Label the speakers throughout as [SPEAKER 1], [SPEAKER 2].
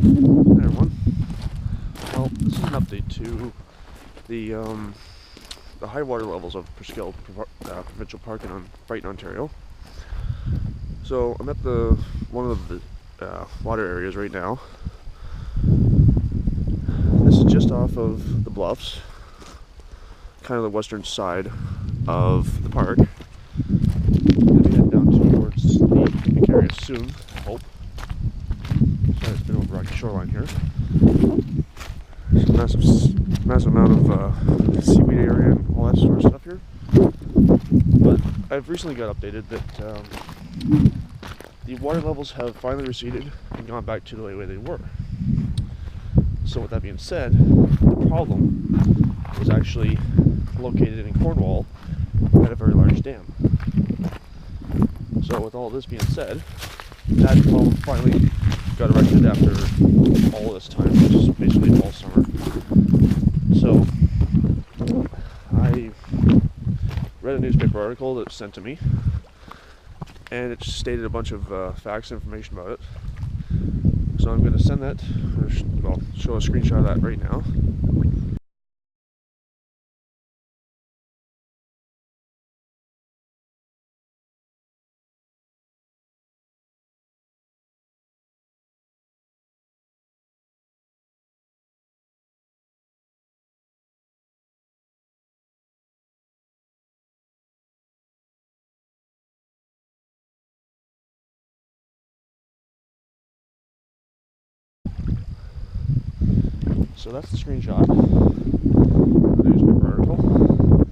[SPEAKER 1] Hi everyone. Well, this is an update to the high water levels of Presqu'ile Provincial Park in Brighton, Ontario. So I'm at one of the water areas right now. This is just off of the bluffs, kind of the western side of the park. I'm going to be heading down towards the big area soon, I hope. Sorry, it's been over rocky shoreline here. There's a massive amount of seaweed area and all that sort of stuff here. But I've recently got updated that the water levels have finally receded and gone back to the way they were. So with that being said, the problem was actually located in Cornwall at a very large dam. So with all this being said, that problem finally got erected after all this time, which is basically all summer. So I read a newspaper article that was sent to me, and it stated a bunch of facts and information about it. So I'm going to send that, or show a screenshot of that right now. So that's the screenshot of the newspaper article.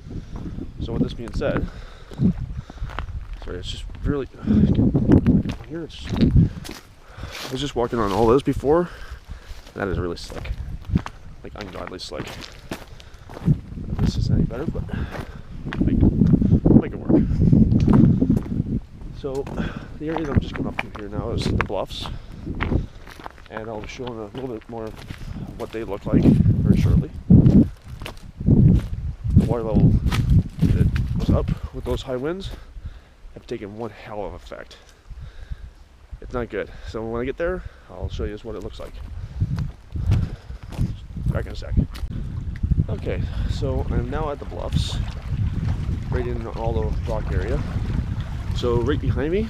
[SPEAKER 1] So with this being said, sorry, it's just really here. I was just walking on all this before. That is really slick, like ungodly slick. If this isn't any better, but make it work. So the area that I'm just going up to here now is the bluffs, and I'll be showing a little bit more of what they look like very shortly. The water level that was up with those high winds have taken one hell of effect. It's not good. So when I get there, I'll show you what it looks like. Back in a sec. Okay, so I'm now at the bluffs, right in all the rock area. So right behind me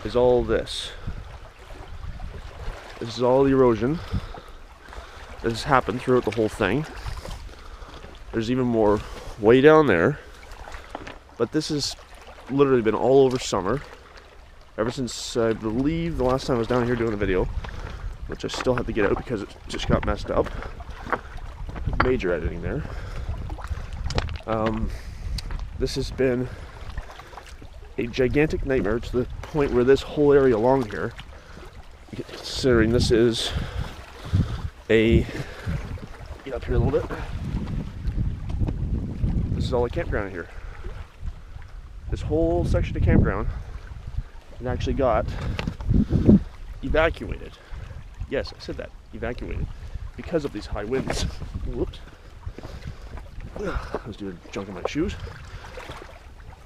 [SPEAKER 1] is all this. This is all the erosion that has happened throughout the whole thing. There's even more way down there, but this has literally been all over summer, ever since I believe the last time I was down here doing a video, which I still have to get out because it just got messed up. Major editing there. This has been a gigantic nightmare to the point where this whole area along here, considering this is get up here a little bit, this is all a campground here. This whole section of campground, it actually got evacuated. Yes, I said that, evacuated, because of these high winds. Whoops. I was doing junk in my shoes.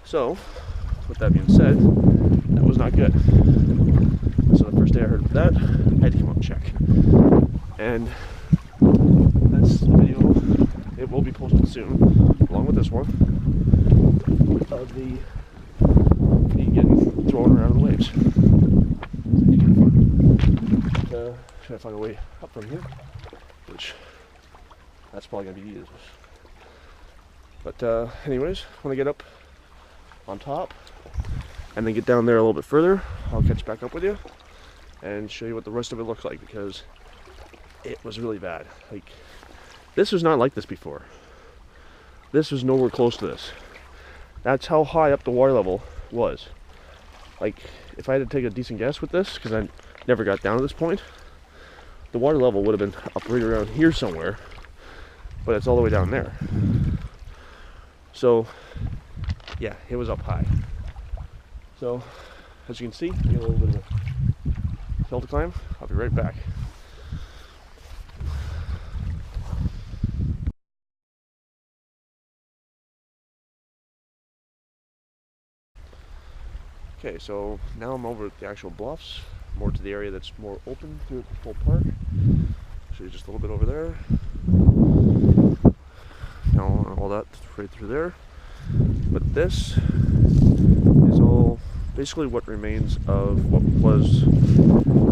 [SPEAKER 1] So, with that being said, that was not good. So the first day I heard of that, I had to come up and check. And that's the video. It will be posted soon, along with this one, of me getting thrown around in the waves. It's kind of fun. Try to find a way up from here, which that's probably going to be the easiest. But anyways, when I get up on top and then get down there a little bit further, I'll catch back up with you and show you what the rest of it looks like, because it was really bad. Like, this was not like this before. This was nowhere close to this. That's how high up the water level was. Like, if I had to take a decent guess with this, because I never got down to this point, the water level would have been up right around here somewhere, but it's all the way down there. So yeah, it was up high. So as you can see, I get a little bit of a hill to climb. I'll be right back. Okay, so now I'm over at the actual bluffs, more to the area that's more open through the whole park. Show you just a little bit over there. Now all that right through there. But this is all basically what remains of what was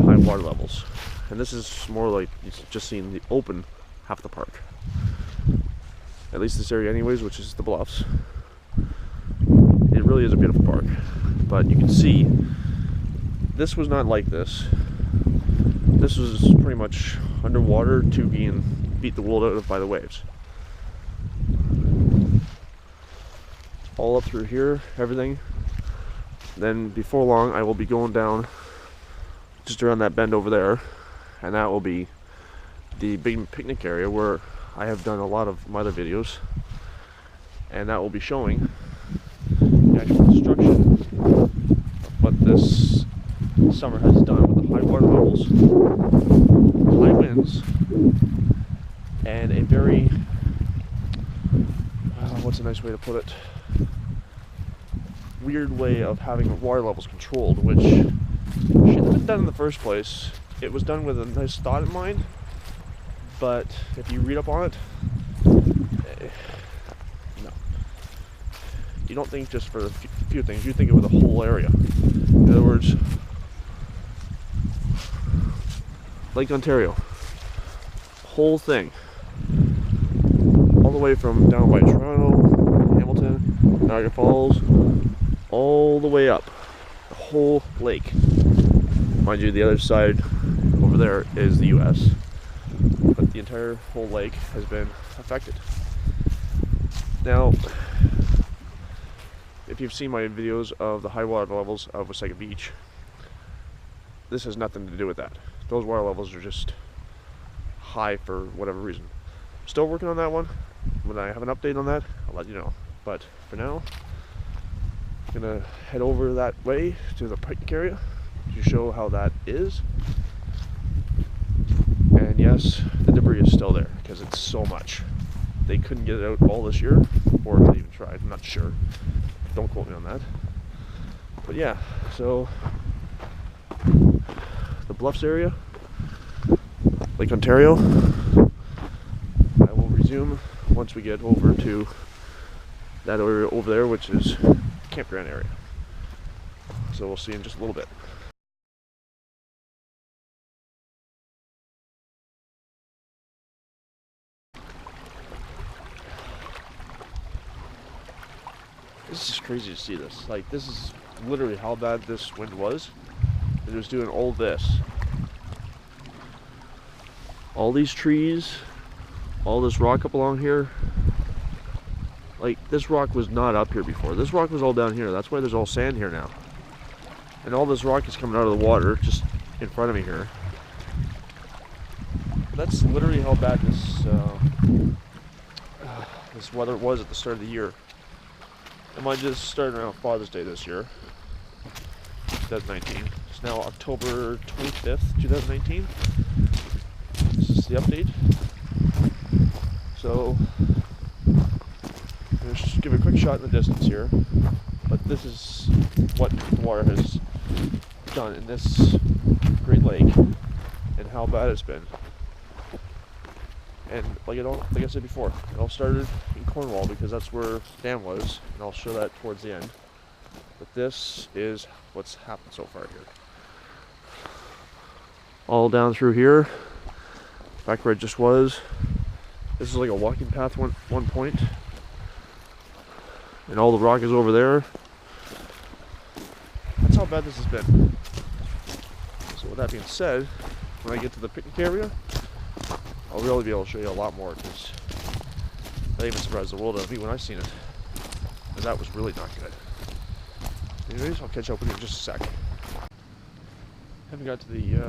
[SPEAKER 1] high water levels. And this is more like just seeing the open half the park. At least this area anyways, which is the bluffs. It really is a beautiful park. But you can see this was not like this. This was pretty much underwater to being beat the world out of by the waves. All up through here, everything. Then before long I will be going down just around that bend over there, and that will be the big picnic area where I have done a lot of my other videos, and that will be showing the actual destruction of what this summer has done with the high water levels, high winds, and a very, what's a nice way to put it, weird way of having water levels controlled, which shouldn't have been done in the first place. It was done with a nice thought in mind, but if you read up on it, no. You don't think just for a few things, you think it with the whole area. In other words, Lake Ontario, whole thing, all the way from down by Toronto, Hamilton, Niagara Falls, all the way up, the whole lake. Mind you, the other side over there is the US, but the entire whole lake has been affected. Now, if you've seen my videos of the high water levels of Wasaga Beach, this has nothing to do with that. Those water levels are just high for whatever reason. Still working on that one. When I have an update on that, I'll let you know. But for now, I'm gonna head over that way to the picnic area to show how that is. And yes, the debris is still there because it's so much. They couldn't get it out all this year, or they even tried, I'm not sure. Don't quote me on that. But yeah, so the Bluffs area, Lake Ontario, I will resume once we get over to that area over there, which is the campground area. So we'll see in just a little bit. This is crazy to see this. Like, this is literally how bad this wind was. It was doing all this. All these trees, all this rock up along here. Like, this rock was not up here before. This rock was all down here. That's why there's all sand here now. And all this rock is coming out of the water just in front of me here. That's literally how bad this weather was at the start of the year. It might just start around Father's Day this year, 2019. It's now October 25th, 2019. This is the update. So, let's just give a quick shot in the distance here. But this is what the water has done in this Great Lake and how bad it's been. And like I said before, it all started in Cornwall because that's where the dam was, and I'll show that towards the end. But this is what's happened so far here. All down through here, back where it just was. This is like a walking path one point. And all the rock is over there. That's how bad this has been. So with that being said, when I get to the picnic area, I'll really be able to show you a lot more, because that even surprised the world out of me when I seen it. And that was really not good. Anyways, I'll catch up with you in just a sec. Haven't got to the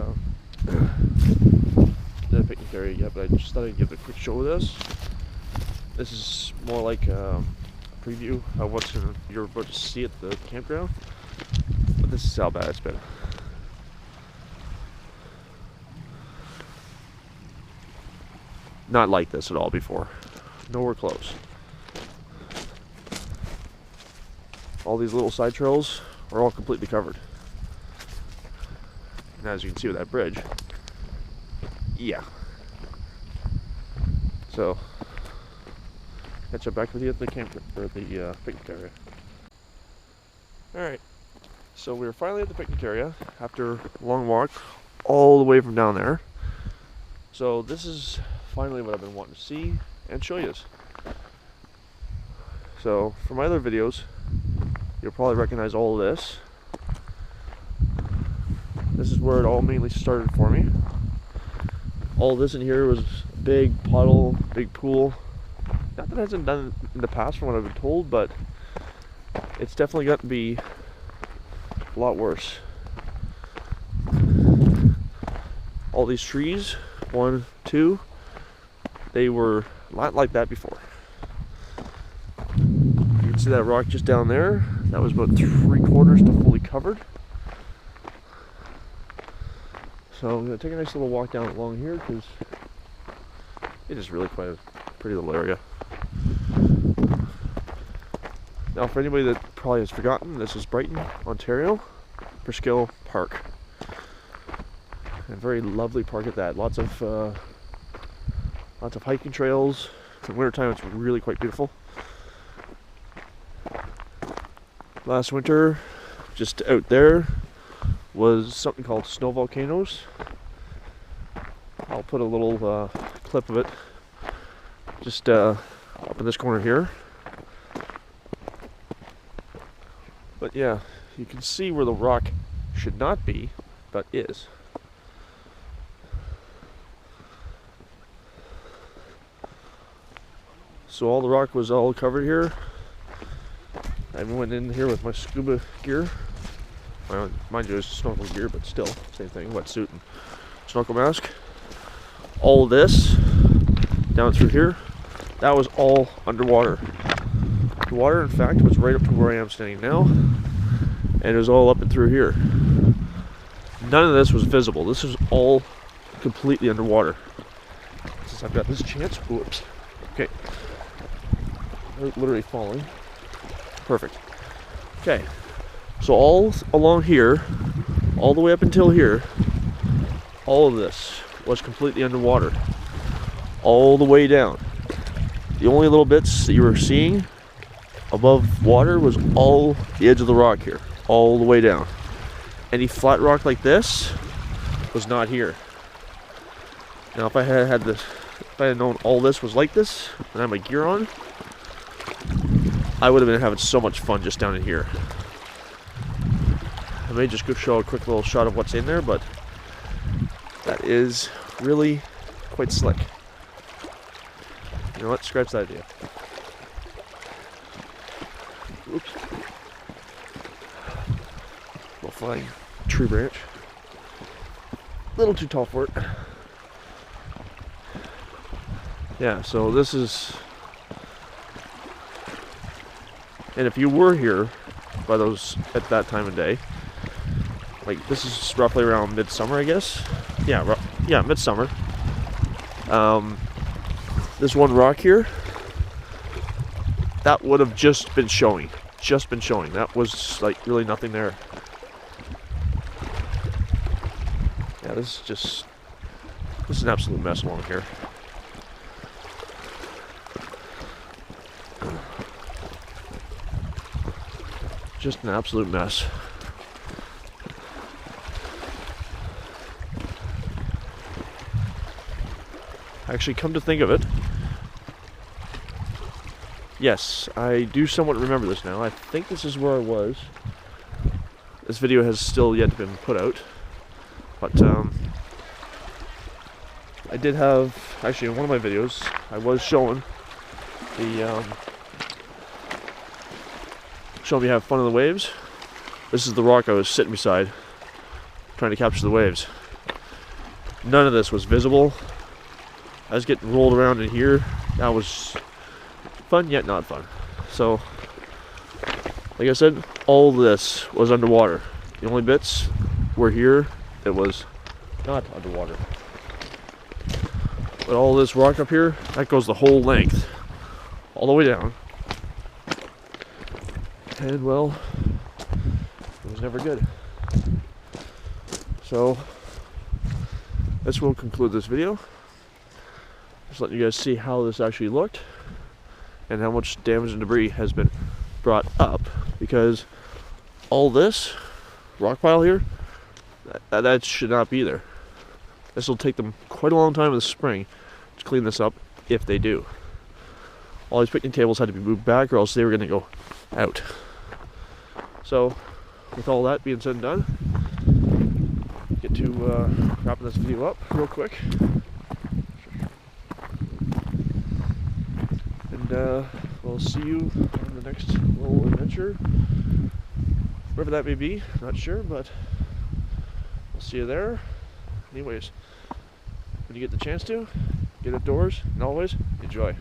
[SPEAKER 1] picnic area yet, but I just thought I'd give a quick show of this. This is more like a preview of what you're about to see at the campground. But this is how bad it's been. Not like this at all before. Nowhere close. All these little side trails are all completely covered. And as you can see with that bridge, yeah. So, catch up back with you at the camp or the picnic area. Alright, so we're finally at the picnic area after a long walk all the way from down there. So this is finally what I've been wanting to see and show you. So from my other videos, you'll probably recognize all of this. This is where it all mainly started for me. All this in here was a big puddle, big pool. Not that it hasn't done in the past from what I've been told, but it's definitely got to be a lot worse. All these trees, 1, 2, they were not like that before. You can see that rock just down there. That was about 3/4 to fully covered. So I'm going to take a nice little walk down along here because it is really quite a pretty little area. Now for anybody that probably has forgotten, this is Brighton, Ontario, Presqu'ile Park. A very lovely park at that. Lots of hiking trails. In wintertime it's really quite beautiful. Last winter, just out there, was something called snow volcanoes. I'll put a little clip of it just up in this corner here. But yeah, you can see where the rock should not be, but is. So all the rock was all covered here. I went in here with my scuba gear. Mind you, it's snorkel gear, but still, same thing, wetsuit and snorkel mask. All this, down through here, that was all underwater. The water, in fact, was right up to where I am standing now, and it was all up and through here. None of this was visible. This was all completely underwater. Since I've got this chance, whoops. Okay. Literally falling. Perfect. Okay. So all along here, all the way up until here, all of this was completely underwater. All the way down. The only little bits that you were seeing above water was all the edge of the rock here, all the way down. Any flat rock like this was not here. Now if I had known all this was like this, and I had my gear on, I would have been having so much fun just down in here. I may just go show a quick little shot of what's in there, but that is really quite slick. You know what? Scratch that idea. Oops. Little flying tree branch. A little too tall for it. Yeah, so this is... And if you were here by those at that time of day, like this is roughly around midsummer, I guess. Yeah, midsummer. This one rock here, that would have just been showing. That was like really nothing there. Yeah, this is an absolute mess along here. Just an absolute mess. Actually, come to think of it, yes, I do somewhat remember this now. I think this is where I was. This video has still yet to been put out, but I did have, actually in one of my videos, I was showing the showing me have fun in the waves. This is the rock I was sitting beside, trying to capture the waves. None of this was visible. I was getting rolled around in here. That was fun yet not fun. So, like I said, all this was underwater. The only bits were here that was not underwater. But all this rock up here, that goes the whole length, all the way down. And well, it was never good. So, this will conclude this video. Just letting you guys see how this actually looked and how much damage and debris has been brought up, because all this rock pile here, that should not be there. This will take them quite a long time in the spring to clean this up, if they do. All these picnic tables had to be moved back, or else they were going to go out. So, with all that being said and done, get to wrapping this video up real quick. And we'll see you on the next little adventure. Wherever that may be, not sure, but we'll see you there. Anyways, when you get the chance to, get outdoors, and always enjoy.